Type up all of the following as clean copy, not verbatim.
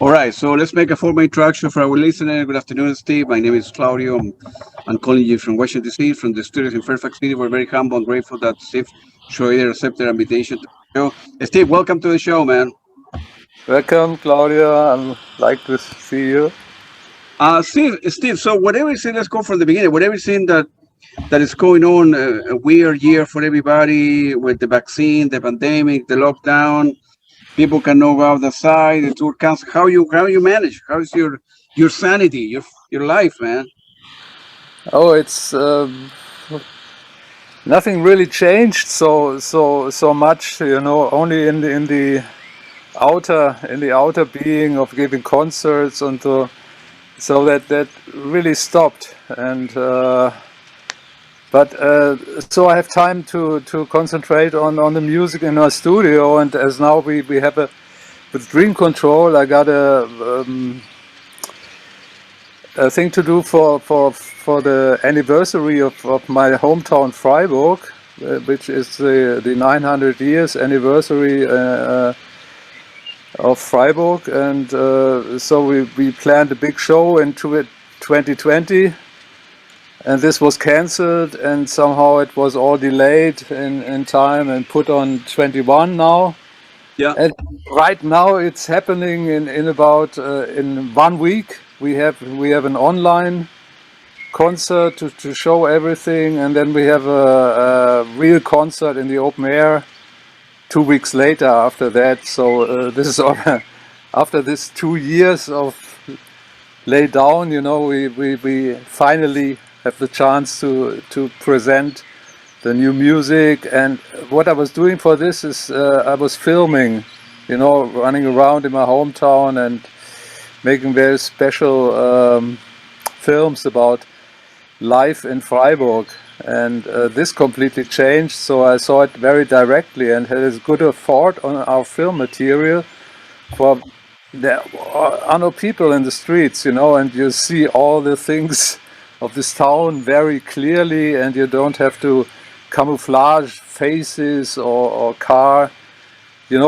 All right, so let's make a formal introduction for our listener. Good afternoon, Steve. My name is Claudio. I'm calling you from Washington, D.C., from the studios in Fairfax City. We're very humble and grateful that Steve Schroyder accepted our invitation to the show. Steve, welcome to the show, man. Welcome, Claudia. I'm like to see you. Steve. So whatever thing, let's go from the beginning. Whatever thing that is going on, a weird year for everybody with the vaccine, the pandemic, the lockdown. People can know out outside. The tour counts. How you manage? How is your sanity, your life, man? Oh, it's nothing really changed so much. Only in the outer being of giving concerts and so that really stopped. And but so I have time to concentrate on the music in our studio. And as now we have with Dream Control, I got a thing to do for the anniversary of my hometown Freiburg, which is the 900 years anniversary of Freiburg, and so we planned a big show in 2020, and this was cancelled, and somehow it was all delayed in time and put on 21 now. Yeah. And right now it's happening in about in 1 week. We have an online concert to show everything, and then we have a real concert in the open air 2 weeks later after that. So this is all, after this 2 years of lay down, we finally have the chance to present the new music. And what I was doing for this is I was filming, running around in my hometown and making very special films about life in Freiburg. And this completely changed, so I saw it very directly and had a good effort on our film material. For there are no people in the streets, and you see all the things of this town very clearly, and you don't have to camouflage faces or car.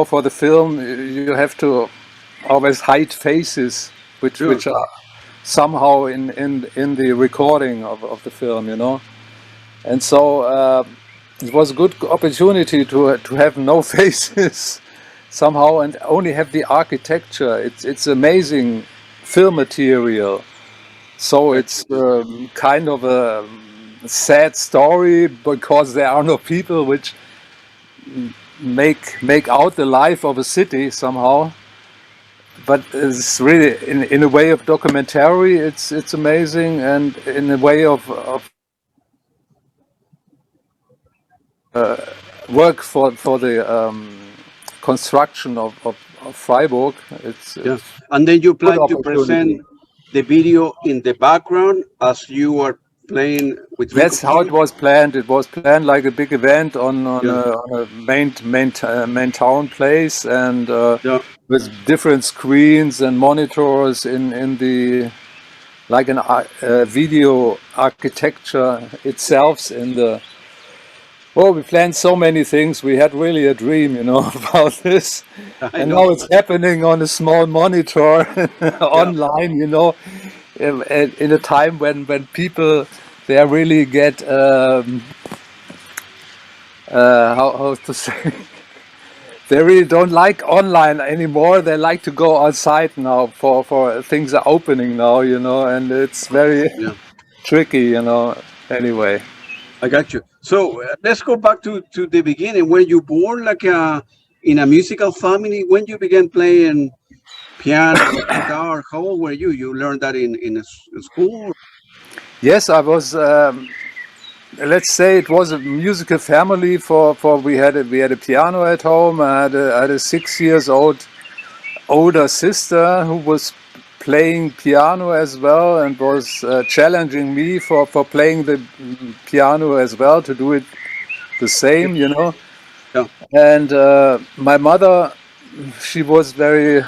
For the film you have to always hide faces which are somehow in the recording of the film, and so it was a good opportunity to have no faces somehow and only have the architecture. It's amazing film material, so it's kind of a sad story because there are no people which make out the life of a city somehow. But it's really in a way of documentary, it's amazing, and in a way of work for the construction of Freiburg. Yeah. It's And then you good plan to present opportunity. the video in the background as you are playing with Dream That's how Control. it was planned. It was planned like a big event on Yeah. a main town place, and Yeah. with different screens and monitors in the like an video architecture itself in the. Well, we planned so many things. We had really a dream, about this, I and know. now it's happening on a small monitor Yeah. online. In a time when people they really get how to say they really don't like online anymore. They like to go outside now for things are opening now, and it's very Yeah. tricky, Anyway. I got you. So let's go back to the beginning. Were you born like in a musical family? When you began playing piano, guitar, how old were you? You learned that in school? Yes, I was. Let's say it was a musical family. For we had a piano at home. I had a 6 years older sister who was playing piano as well and was challenging me for playing the piano as well, to do it the same, Yeah. And my mother, she was very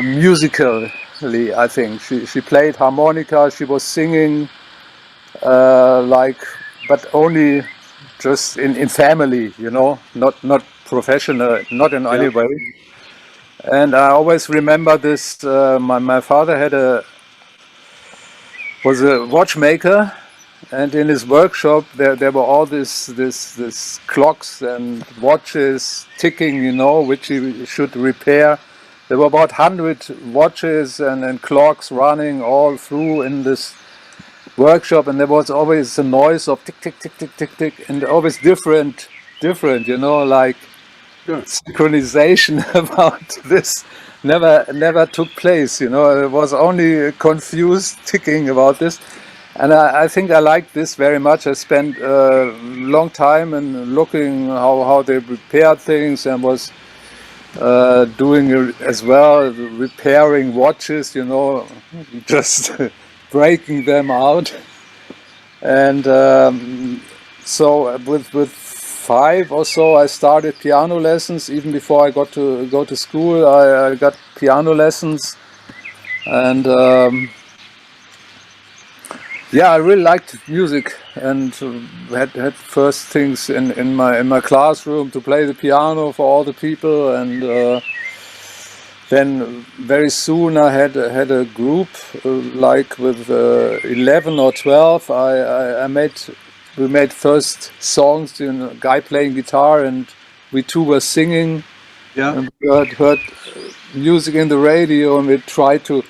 musically, I think. She played harmonica. She was singing, but only just in family, not professional, not in Yeah. any way. And I always remember this. My father was a watchmaker, and in his workshop there were all this clocks and watches ticking, which he should repair. There were about 100 watches and clocks running all through in this workshop, and there was always a noise of tick tick tick tick tick tick, and always different, like Sure. synchronization about this never took place. It was only confused ticking about this, and I think I liked this very much. I spent a long time in looking how they repaired things, and was doing it as well, repairing watches, just breaking them out. And so with 5 or so, I started piano lessons. Even before I got to go to school, I got piano lessons, and I really liked music, and had first things in my classroom to play the piano for all the people, and then very soon I had a group, like with 11 or 12. We made first songs, guy playing guitar, and we two were singing. Yeah. And we heard music in the radio, and we tried to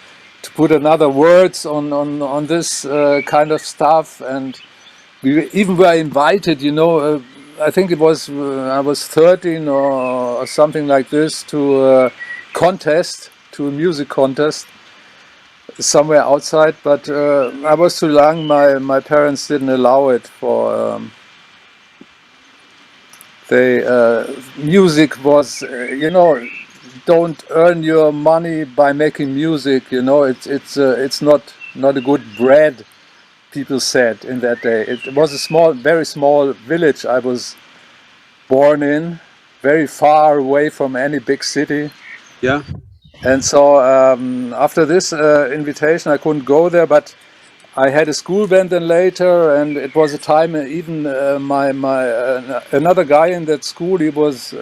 put another words on this kind of stuff. And we even were invited, I think it was I was 13 or something like this, to a contest, to a music contest somewhere outside. But I was too young. My parents didn't allow it for. Music was, don't earn your money by making music. It's not a good bread, people said in that day. It was a very small village I was born in, very far away from any big city. Yeah. And so after this invitation, I couldn't go there, but I had a school band then later, and it was a time even another guy in that school, he was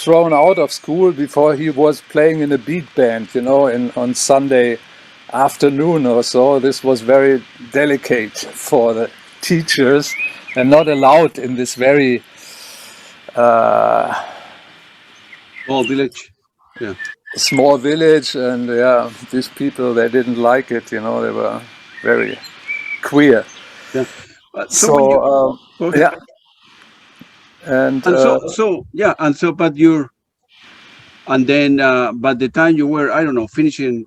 thrown out of school before he was playing in a beat band, on Sunday afternoon or so. This was very delicate for the teachers and not allowed in this very Small village. Yeah. small village, and these people, they didn't like it, they were very queer. Yeah. So when you, go ahead. yeah, and and then by the time you were, I don't know, finishing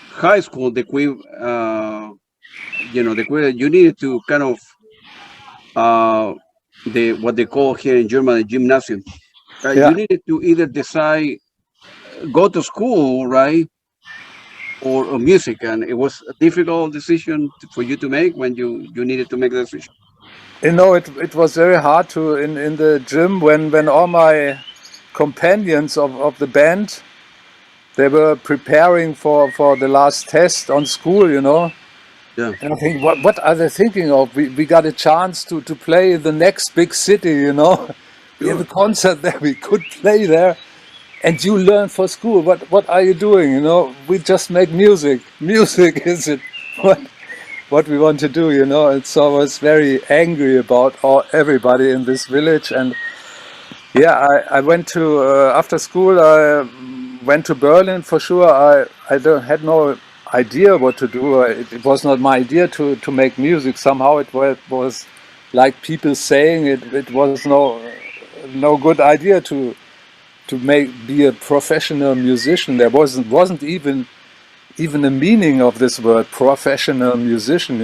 high school, the you needed to kind of what they call here in Germany gymnasium. yeah. You needed to either decide go to school, right, or music, and it was a difficult decision for you to make when you needed to make the decision. It was very hard to in the gym when all my companions of the band, they were preparing for the last test on school, Yeah. And I think, what are they thinking of? We got a chance to play in the next big city, We have a concert there, we could play there, and you learn for school. What are you doing? We just make music. Music is it what we want to do, And so I was very angry about everybody in this village. And I went to after school. I went to Berlin for sure. I had no idea what to do. It was not my idea to make music. Somehow it was like people saying it was no good idea to be a professional musician. There wasn't even a meaning of this word, professional musician.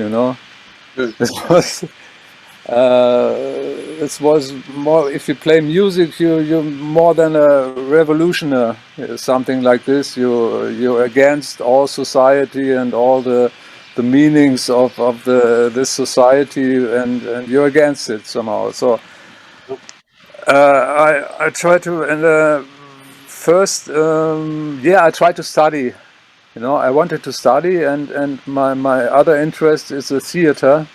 This was more, if you play music, you're more than a revolutionary, something like this. You're against all society and all the meanings of this society, and you're against it somehow. So I try to, and first, I tried to study. I wanted to study, and my other interest is the theater.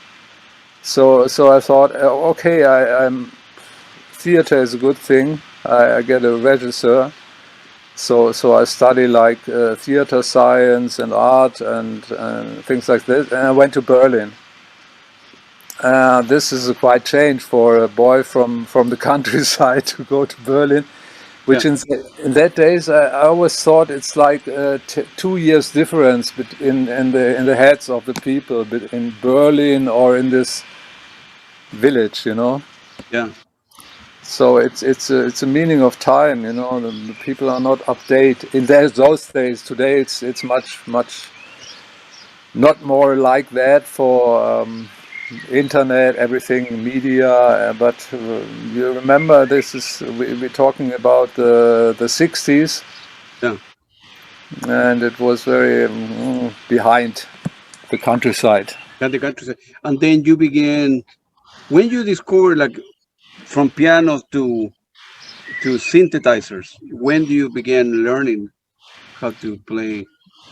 So I thought, okay, theater is a good thing. I get a regisseur, So I study like theater science and art and things like this. And I went to Berlin. This is a quite change for a boy from the countryside to go to Berlin, which Yeah. in that days I always thought it's like 2 years difference in the heads of the people in Berlin or in this village, you know. Yeah. So it's a meaning of time, you know. The people are not update in those days. Today it's much not more like that for internet, everything, media. But you remember this is we're talking about the 60s, Yeah. and it was very behind the countryside. Got the countryside. And then you began when you discovered like from piano to synthesizers. When do you begin learning how to play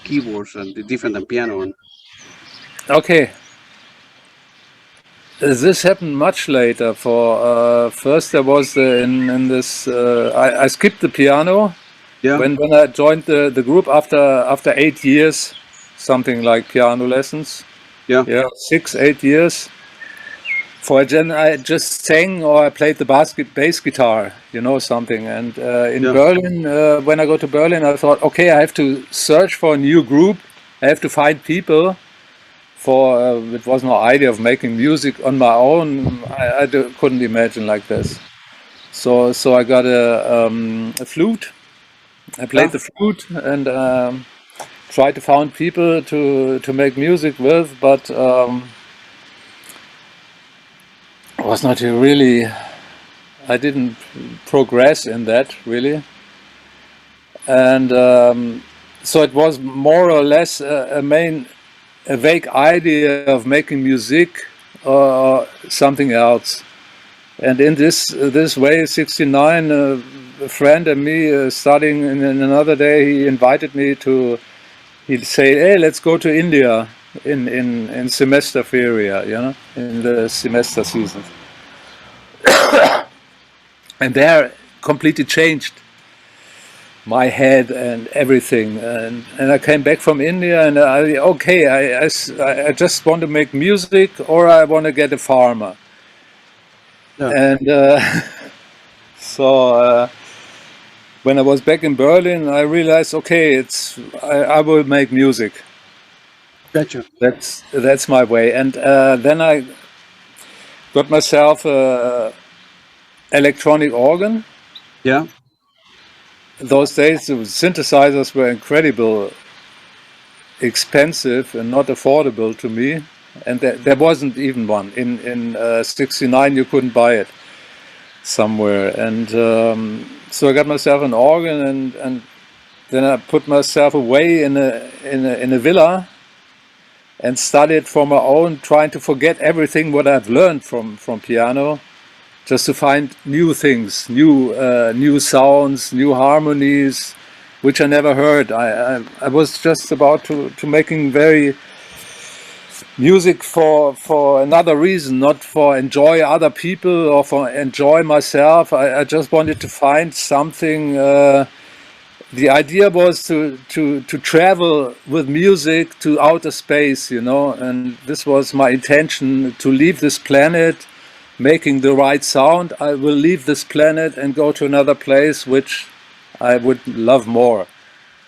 keyboards and the different than piano? And Okay. This happened much later. For first, there was in this. I skipped the piano yeah, when I joined the group after 8 years, something like piano lessons. yeah, Yeah, 6 8 years. For then I just sang or I played the bass guitar, you know, something. And in yeah, Berlin, when I go to Berlin, I thought, okay, I have to search for a new group. I have to find people. For it was no idea of making music on my own. Couldn't imagine like this. So I got a flute. I played yeah. the flute and tried to find people to make music with, but was not really. I didn't progress in that really, and so it was more or less a vague idea of making music or something else. And in this way, 69, a friend and me studying in another day, he invited me to. He'd say, "Hey, let's go to India in semester feria, you know, in the semester season." And there, completely changed my head and everything. And I came back from India, and I just want to make music, or I want to get a farmer. Yeah. And so when I was back in Berlin, I realized, okay, I will make music. Gotcha. That's my way. And then I got myself a electronic organ. Yeah, Those days, the synthesizers were incredible, expensive, and not affordable to me. And there wasn't even one in '69. You couldn't buy it somewhere. And so I got myself an organ, and then I put myself away in a villa and studied for my own, trying to forget everything what I've learned from piano, just to find new things, new sounds, new harmonies, which I never heard. I was just about to making very music for another reason, not for enjoy other people or for enjoy myself. I just wanted to find something. The idea was to travel with music to outer space, you know, and this was my intention, to leave this planet making the right sound. I will leave this planet and go to another place which I would love more.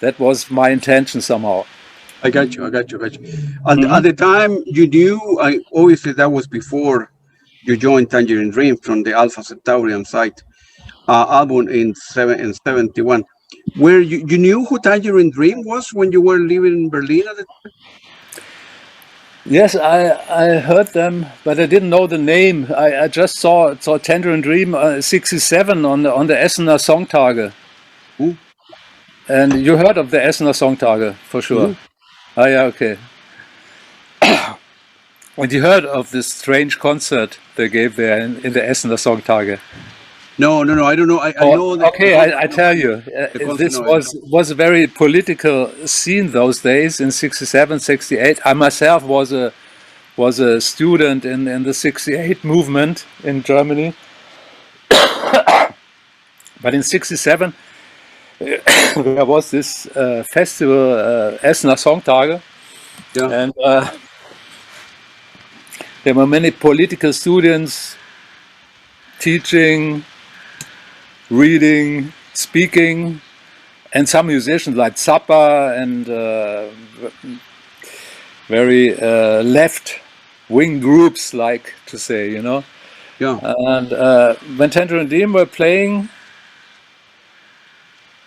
That was my intention somehow. I got you. And at the time you knew, obviously that was before you joined Tangerine Dream from the Alpha Centauri and Zeit album in 71. Where you knew who Tangerine Dream was when you were living in Berlin at the time? Yes, I heard them, but I didn't know the name. I just saw Tangerine Dream 67 on the Essener Songtage. Ooh. And you heard of the Essener Songtage for sure. Oh yeah, okay. And you heard of this strange concert they gave there in the Essener Songtage? No, I don't know. I know that. Okay, I tell you, this was a very political scene those days in 67, 68. I myself was a student in the 68 movement in Germany. But in 67, there was this festival, Essener Songtage, Yeah. and there were many political students teaching, reading, speaking, and some musicians like Zappa and very left-wing groups, like to say, you know. Yeah. And when Tangerine Dream were playing,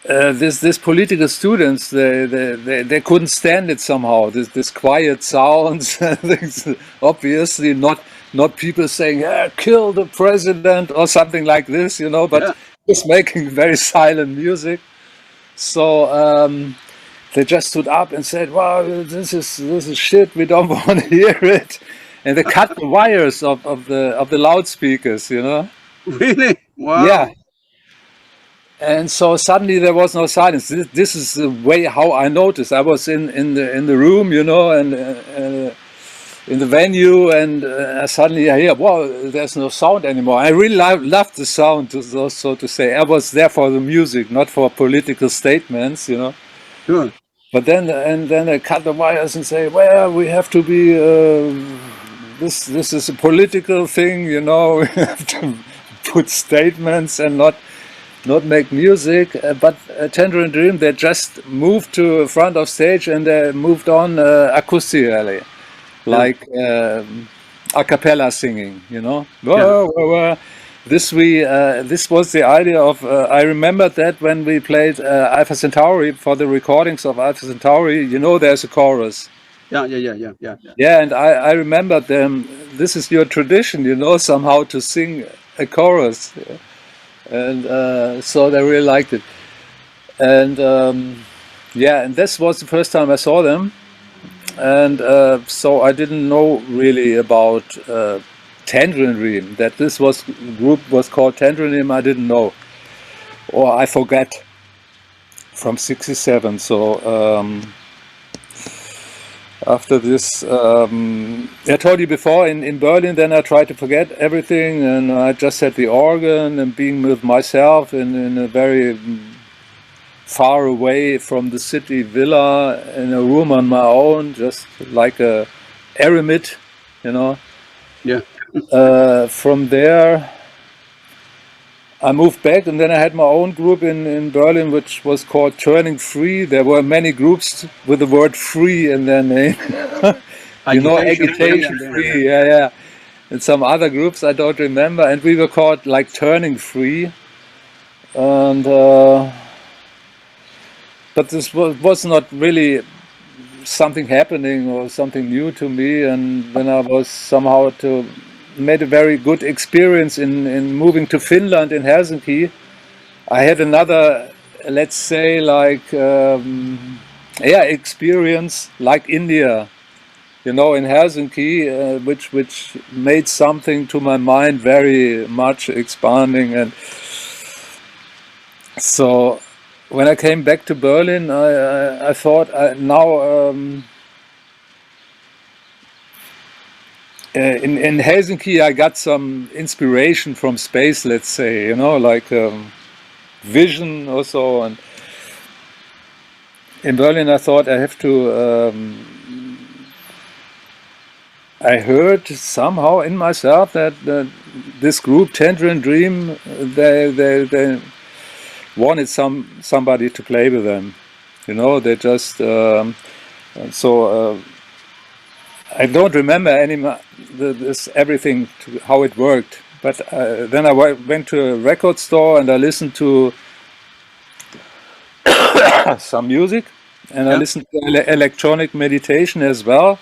this political students, they couldn't stand it somehow. This quiet sounds, obviously not people saying, "Yeah, kill the president" or something like this, you know, but Yeah. just making very silent music. So they just stood up and said, "Wow, this is shit. We don't want to hear it." And they cut the wires of the loudspeakers, you know. Really? Wow. Yeah. And so suddenly there was no silence. This is the way how I noticed. I was in the room, you know, and in the venue, and suddenly I hear, wow, there's no sound anymore. I really loved the sound, so to say. I was there for the music, not for political statements, you know. Sure. But then I cut the wires and say, well, we have to be. This is a political thing, you know. We have to put statements and not make music. But Tangerine Dream, they just moved to front of stage and they moved on acoustically, like a cappella singing, you know. This was the idea of. I remember that when we played Alpha Centauri for the recordings of Alpha Centauri, you know, there's a chorus. Yeah. Yeah, and I remember them. This is your tradition, you know, somehow to sing a chorus, and so they really liked it. And yeah, and this was the first time I saw them, and so I didn't know really about Tangerine Dream. That this group was called Tangerine Dream, I didn't know, or I forgot from '67. So. After this, I told you before, in Berlin, then I tried to forget everything, and I just had the organ and being with myself in a very far away from the city villa in a room on my own, just like a eremit, you know. Yeah. From there, I moved back, and then I had my own group in Berlin, which was called Turning Free. There were many groups with the word free in their name. You know, agitation free, yeah. And some other groups I don't remember. And we were called like Turning Free. And but this was not really something happening or something new to me. And then I was somehow made a very good experience in moving to Finland, in Helsinki. I had another, let's say, like experience like India, you know, in Helsinki, which made something to my mind very much expanding. And so when I came back to Berlin, I thought now. In Helsinki, I got some inspiration from space, let's say, you know, like vision or so. And in Berlin, I thought I have to. I heard somehow in myself that this group, Tangerine Dream, they wanted somebody to play with them. You know, they just I don't remember everything how it worked, but then I went to a record store and I listened to some music, and I listened to electronic meditation as well.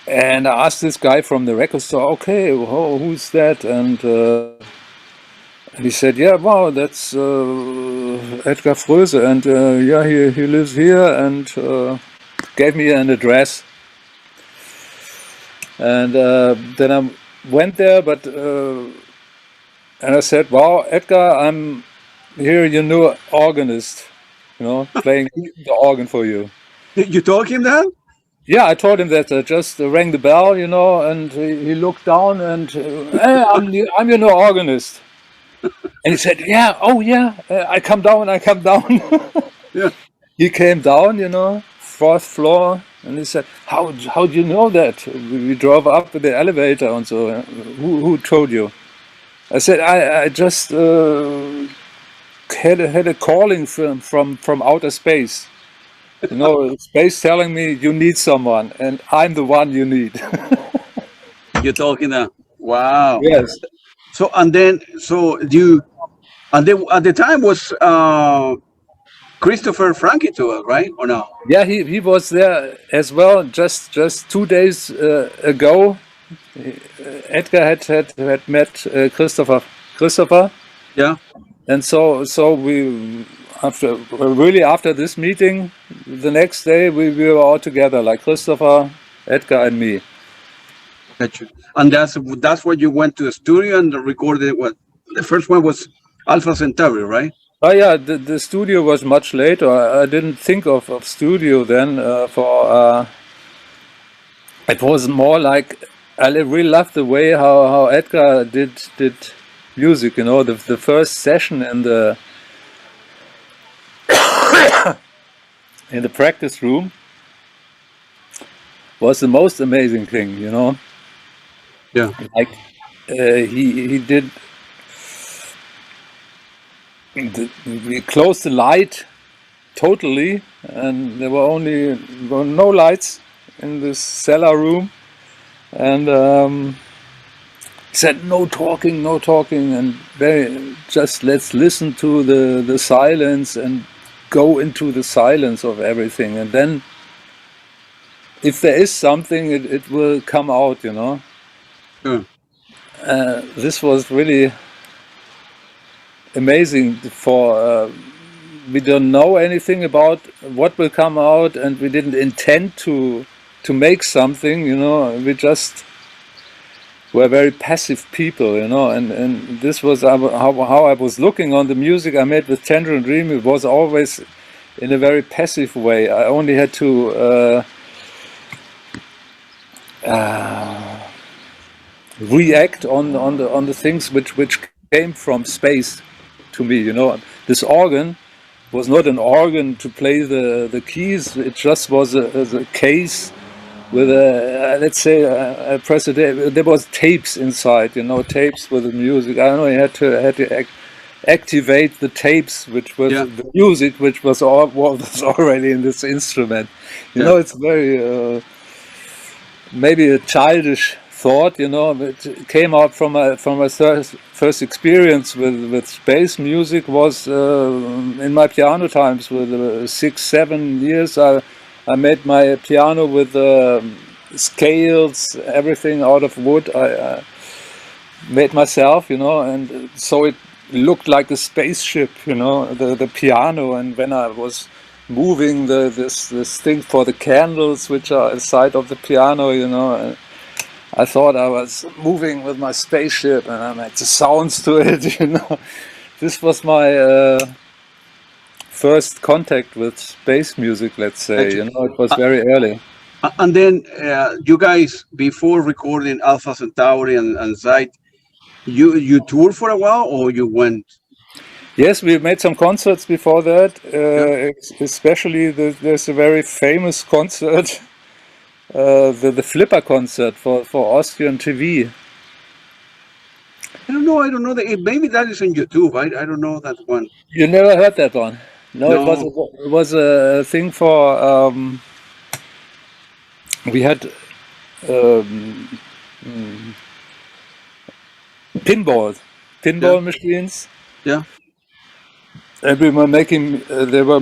And I asked this guy from the record store, okay, who's that? And he said, yeah, wow, that's Edgar Froese, and yeah, he lives here, and gave me an address. And then I went there, but and I said, wow, Edgar, I'm here, your new organist, you know, playing the organ for you. You told him that? Yeah, I told him that. I just rang the bell, you know, and he looked down and, hey, I'm your new organist. And he said, "Yeah, oh yeah, I come down, I come down." Yeah. He came down, you know, fourth floor, and he said, "How do you know that? We drove up with the elevator and so. Who told you?" I said, "I just had a calling from outer space. You know, space telling me you need someone, and I'm the one you need." You're talking that. Wow. Yes. So and then at the time was Christopher Franke to it, right? Or no? Yeah, he was there as well. Just 2 days ago, Edgar had met Christopher, Yeah. and so we after this meeting, the next day we were all together, like Christopher, Edgar, and me. Gotcha. And that's where you went to the studio and recorded what the first one was Alpha Centauri, right? Oh yeah, the studio was much later. I didn't think of studio then. It was more like I really loved the way how Edgar did music. You know, the first session in the practice room was the most amazing thing. You know, Yeah. like he did. We closed the light totally, and there were no lights in this cellar room, and said no talking, and just let's listen to the silence and go into the silence of everything, and then if there is something, it will come out, you know. Sure. This was really amazing. We don't know anything about what will come out, and we didn't intend to make something, you know. We just were very passive people, you know, and this was how I was looking on the music I made with Tangerine Dream. It was always in a very passive way. I only had to react on the things which came from space to me, you know. This organ was not an organ to play the keys. It just was a case with let's say a precedent. There was tapes inside, you know, tapes with the music. I don't know. You had to activate the tapes, which was the music, which was already in this instrument. You know, it's very maybe a childish thought, you know. It came out from my first experience with space music was in my piano times with 6-7 years. I made my piano with scales, everything out of wood. I made myself, you know, and so it looked like a spaceship, you know, the piano. And when I was moving this thing for the candles, which are inside of the piano, you know, I thought I was moving with my spaceship, and I made the sounds to it, you know. This was my first contact with space music, let's say. You know, it was very early. And then you guys, before recording Alpha Centauri and Zeit, you toured for a while, or you went? Yes, we made some concerts before that. Especially there's a very famous concert, the Flipper concert for Austrian TV. I don't know that. Maybe that is on YouTube. I don't know that one. You never heard that one? No, No. it was a thing for. We had pinball machines. Yeah. And we were making. They were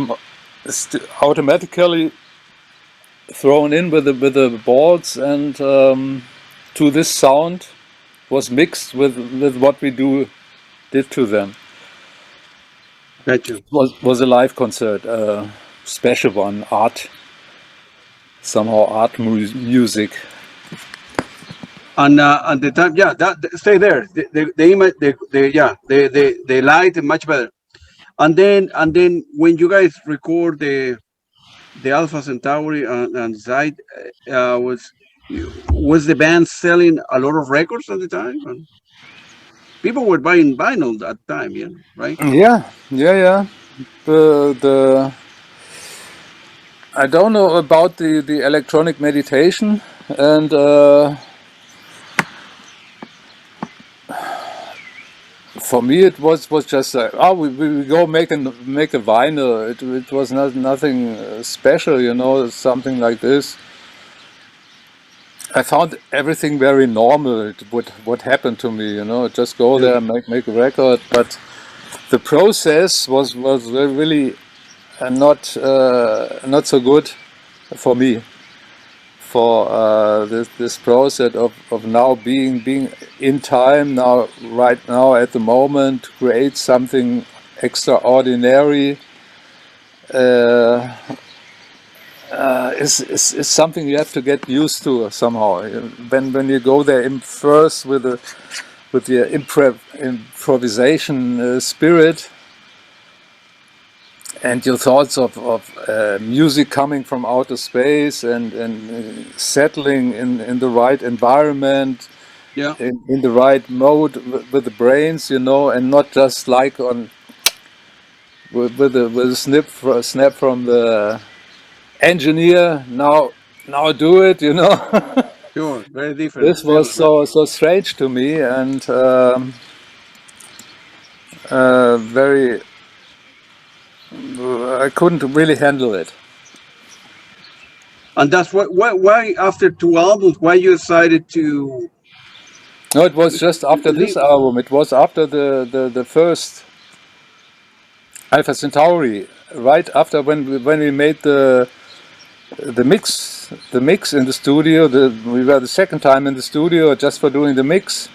automatically thrown in with the balls, and to this sound was mixed with what we did to them. Gotcha. Was a live concert, special one, somehow art music. And at the time, stay there. They light much better. And then when you guys record the Alpha Centauri and Zeit, was the band selling a lot of records at the time? people were buying vinyl at the time, yeah, right? Yeah, yeah, yeah. The I don't know about the electronic meditation, and for me it was just oh we go make a vinyl. It was nothing special, you know, something like this. I found everything very normal. What happened to me, you know, just go Yeah. there, make a record. But the process was really not so good for me. For this process of now being in time now, right now at the moment, to create something extraordinary is something you have to get used to somehow. When you go there first with the improvisation spirit and your thoughts of music coming from outer space and settling in the right environment, Yeah. in the right mode with the brains, you know, and not just like on with a snap from the engineer. Now do it, you know. Sure. Very different This was feel, right? so strange to me, and very I couldn't really handle it. And that's why after 2 albums, why you decided to No, it was just after this leave? album. It was after the first Alpha Centauri, right after when we made the mix in the studio. We were the second time in the studio just for doing the mix,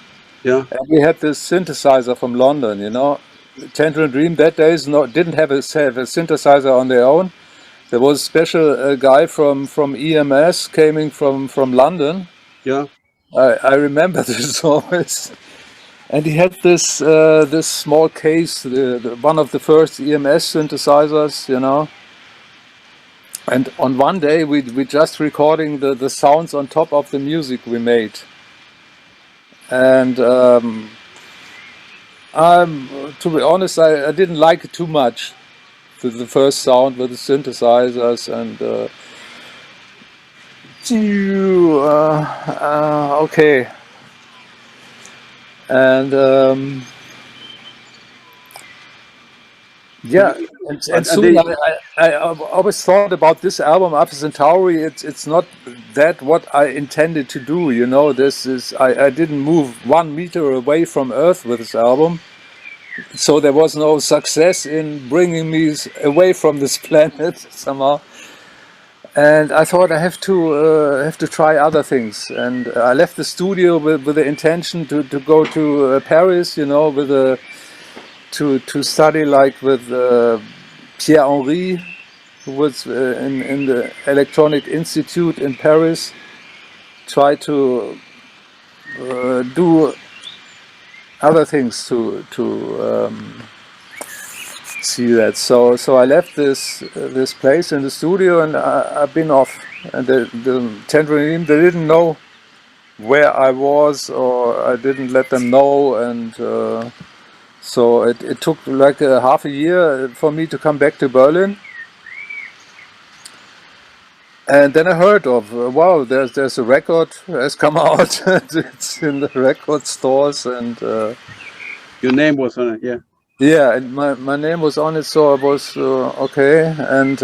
Yeah. and we had this synthesizer from London. You know, Tangerine Dream that days didn't have a synthesizer on their own. There was a special guy from EMS coming from London. Yeah. I remember this always. And he had this small case, one of the first EMS synthesizers, you know. And on one day we just recording the sounds on top of the music we made. And to be honest, I didn't like it too much. The first sound with the synthesizers and okay. And yeah, and And soon they, I always thought about this album, Alpha Centauri. It's not that what I intended to do. You know, this is I didn't move 1 meter away from Earth with this album, so there was no success in bringing me away from this planet somehow. And I thought I have to try other things. And I left the studio with the intention to go to Paris. You know, with a to study like with Pierre Henry, who was in the Electronic Institute in Paris. Try to do other things to see that. So I left this place in the studio, and I've been off. And the Tangerine, they didn't know where I was, or I didn't let them know, and so it took like a half a year for me to come back to Berlin. And then I heard of wow, there's a record has come out. It's in the record stores, and your name was on it, yeah. yeah, and my name was on it, so I was okay. And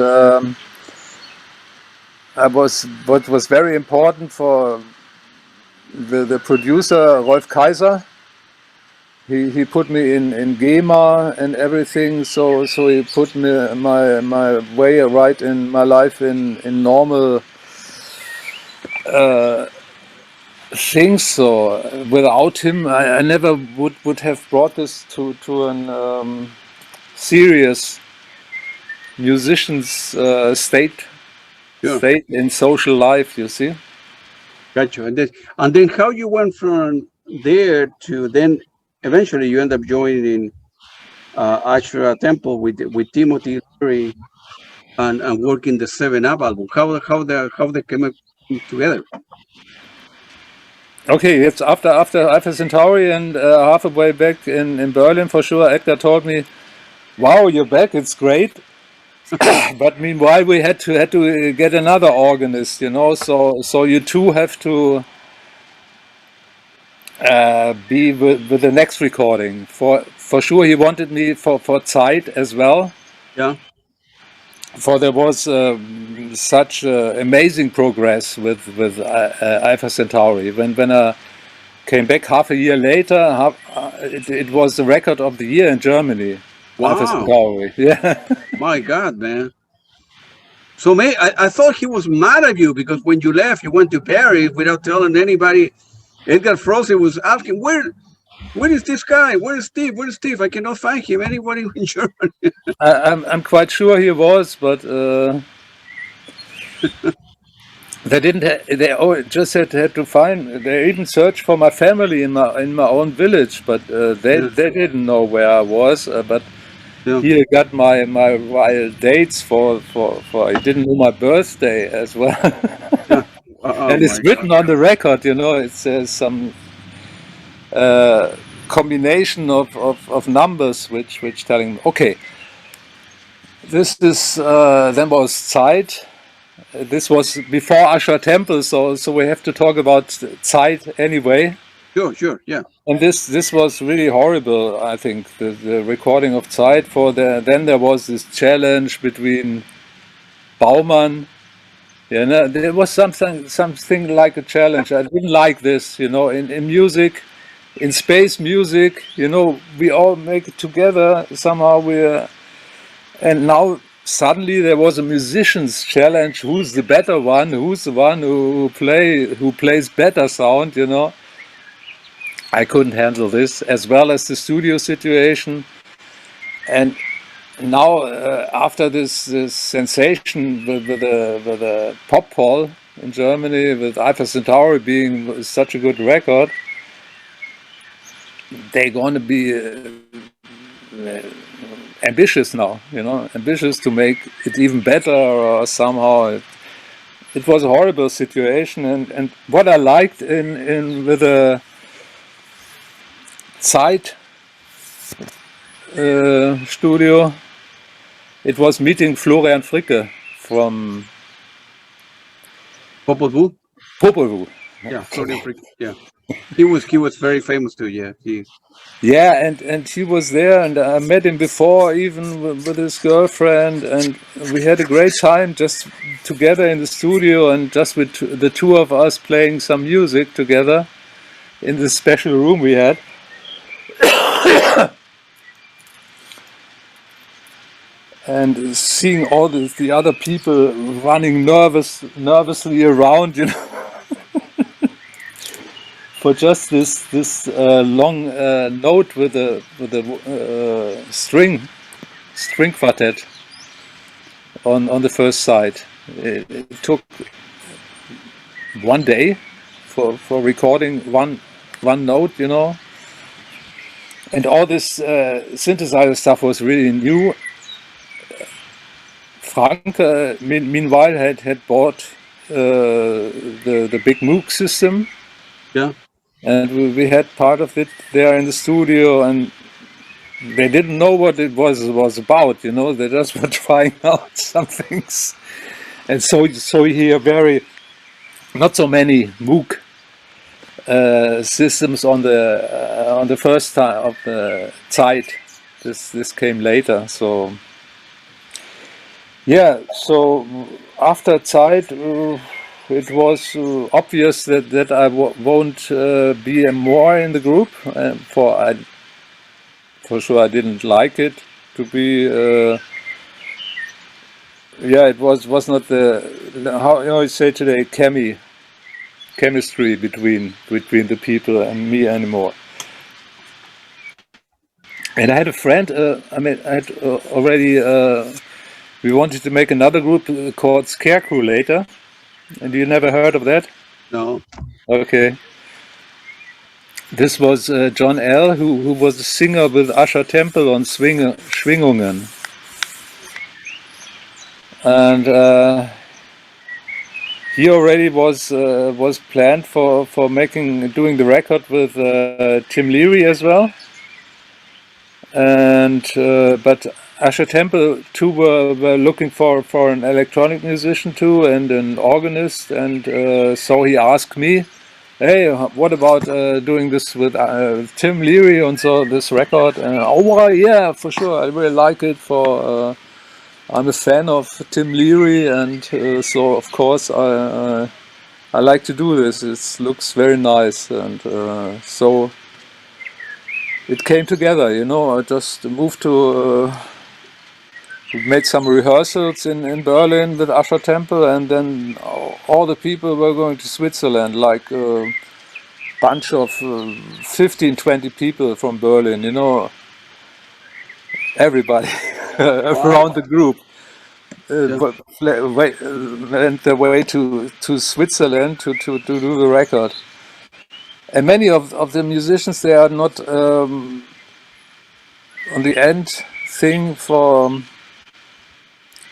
I was what was very important for the producer Rolf Kaiser. He put me in GEMA and everything, so he put me my way right in my life in normal things. So without him, I never would have brought this to an serious musician's state Sure. in social life. You see. Gotcha. And then how you went from there to then eventually you end up joining Ra Temple with Timothy Leary and working the 7 Up album. How they came together? Okay, it's after Alpha Centauri and halfway back in Berlin for sure. Edgar told me, "Wow, you're back! It's great." But meanwhile, we had to get another organist, you know. So you two have to be with the next recording. For sure, he wanted me for Zeit as well. Yeah. For there was such amazing progress with Alpha Centauri. When I came back half a year later, it was the record of the year in Germany. Alpha Wow. Centauri, yeah. My God, man. So, I thought he was mad at you because when you left, you went to Paris without telling anybody. Edgar Froese was asking, where is this guy? Where is Steve? Where is Steve? I cannot find him anybody in Germany. I'm quite sure he was, but they didn't. Just had to find. They even searched for my family in my own village, but they Yeah. they didn't know where I was. But Yeah. he got my wild dates for. He didn't know my birthday as well, Yeah. Oh and it's my God. written on the record. You know, it says some combination of numbers which telling. Okay, this is then was Zeit. This was before Ra Tempel, so we have to talk about Zeit anyway. Sure. Yeah. And this was really horrible. I think the recording of Zeit then there was this challenge between Baumann. You know, there was something like a challenge. I didn't like this. You know, in music, in space music, you know, we all make it together somehow. And now suddenly there was a musician's challenge. Who's the better one? Who's the one who plays better sound? You know, I couldn't handle this, as well as the studio situation. And now after this sensation with the pop hall in Germany, with Alpha Centauri being such a good record, they're going to be ambitious now, you know, ambitious to make it even better, or somehow it was a horrible situation. And what I liked in with the Zeit studio, it was meeting Florian Fricke from Popol Vuh? Popol Vuh. Yeah. Florian Frick. Yeah. He was very famous too. Yeah. Yeah, and he was there, and I met him before, even with his girlfriend, and we had a great time just together in the studio, and just with the two of us playing some music together in this special room we had. And seeing all the other people running nervously around, you know, for just this long note with the string quartet on the first side. It took one day for recording one note, you know, and all this synthesizer stuff was really new. Franke, meanwhile, had bought the big Moog system. Yeah. And we had part of it there in the studio, and they didn't know what it was about, you know. They just were trying out some things, and so you hear not so many Moog systems on the first time of the Zeit. This came later, so yeah. So after Zeit, it was obvious that I won't be more in the group. For sure, I didn't like it to be. Yeah, it was not the how you say today chemistry between the people and me anymore. And I had a friend. I had already. We wanted to make another group called Scarecrow later. And you never heard of that? No. Okay. This was John L., who was a singer with Ra Tempel on Schwingungen. And he already was planned for doing the record with Tim Leary as well, and but Asher Temple too were looking for an electronic musician too and an organist, and so he asked me, "Hey, what about doing this with Tim Leary and so this record?" Oh well, yeah, for sure, I really like it. I'm a fan of Tim Leary, and so of course I like to do this. It looks very nice, and so it came together. I just moved to. We made some rehearsals in Berlin with Asher Temple, and then all the people were going to Switzerland, like a bunch of 15, 20 people from Berlin, everybody around the group. Went their way to Switzerland to do the record. And many of the musicians, they are not on the end thing for...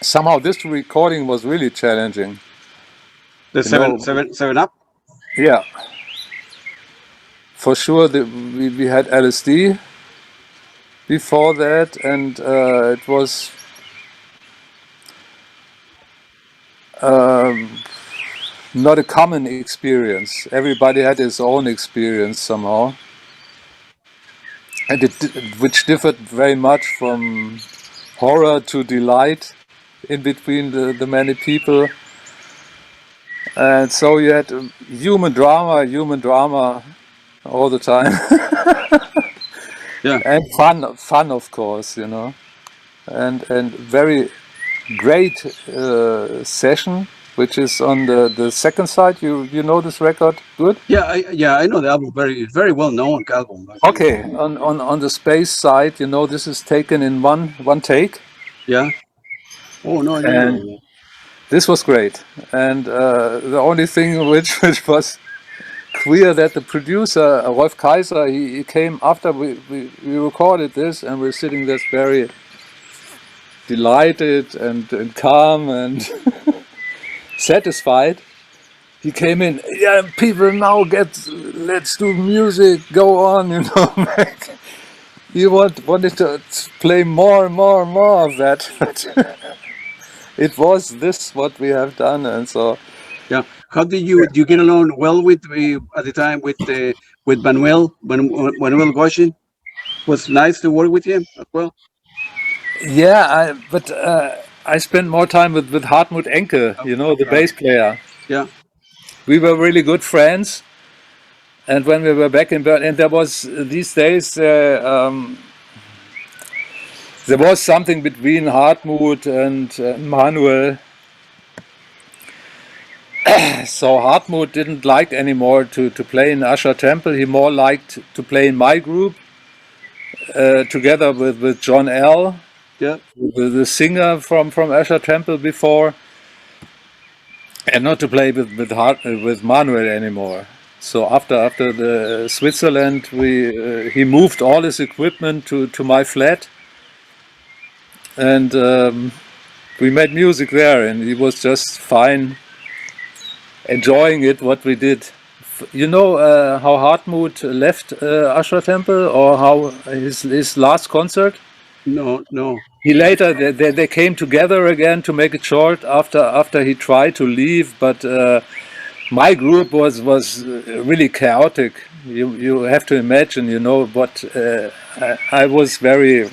somehow this recording was really challenging. The seven up? Yeah. For sure, we had LSD before that, and it was... not a common experience. Everybody had his own experience somehow, and which differed very much from horror to delight in between the many people. And so you had human drama all the time. Yeah. And fun of course, and very great session, which is on the second side. You know this record good? Yeah, I know the album. Very well known album. Okay, on the space side, this is taken in one take. Yeah. Oh no, I didn't know. This was great, and the only thing which was clear, that the producer Rolf Kaiser, he came after we recorded this, and we're sitting there very delighted and calm and satisfied. He came in, yeah, people now let's do music, go on, He wanted to play more and more and more of that, but it was this what we have done, and so. Yeah. How did you get along well with at the time with Manuel Goshin? Was nice to work with him as well. Yeah, but I spent more time with Hartmut Enke, the bass player. Yeah. We were really good friends, and when we were back in Berlin, and there was these days there was something between Hartmut and Manuel. So Hartmut didn't like anymore to play in Asher Temple. He more liked to play in my group together with John L. Yeah, the singer from Asher Temple before, and not to play with Manuel anymore. So after the Switzerland, he moved all his equipment to my flat, and we made music there, and he was just fine, enjoying it what we did. How Hartmut left Asher Temple, or how his last concert? No. He later they came together again, to make it short, after he tried to leave, but my group was really chaotic. You have to imagine, what I was very.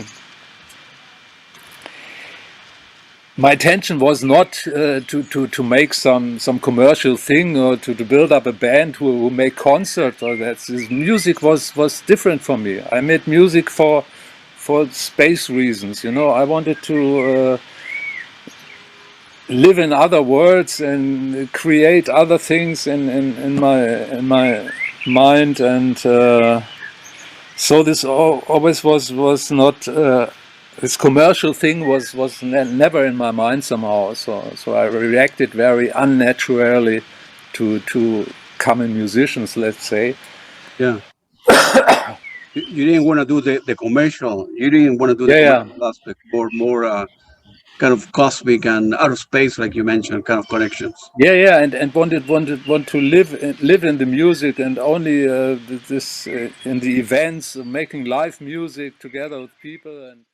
My intention was not to make some commercial thing, or to build up a band who make concerts or that. This music was different for me. I made music for space reasons, I wanted to live in other worlds and create other things in my mind, and so this always was not this commercial thing was never in my mind somehow. So I reacted very unnaturally to common musicians, let's say. Yeah. You didn't want to do the commercial. You didn't want to do the commercial aspect, more kind of cosmic and outer space, like you mentioned, kind of connections. Yeah, and want to live in the music, and only this in the events, making live music together with people. And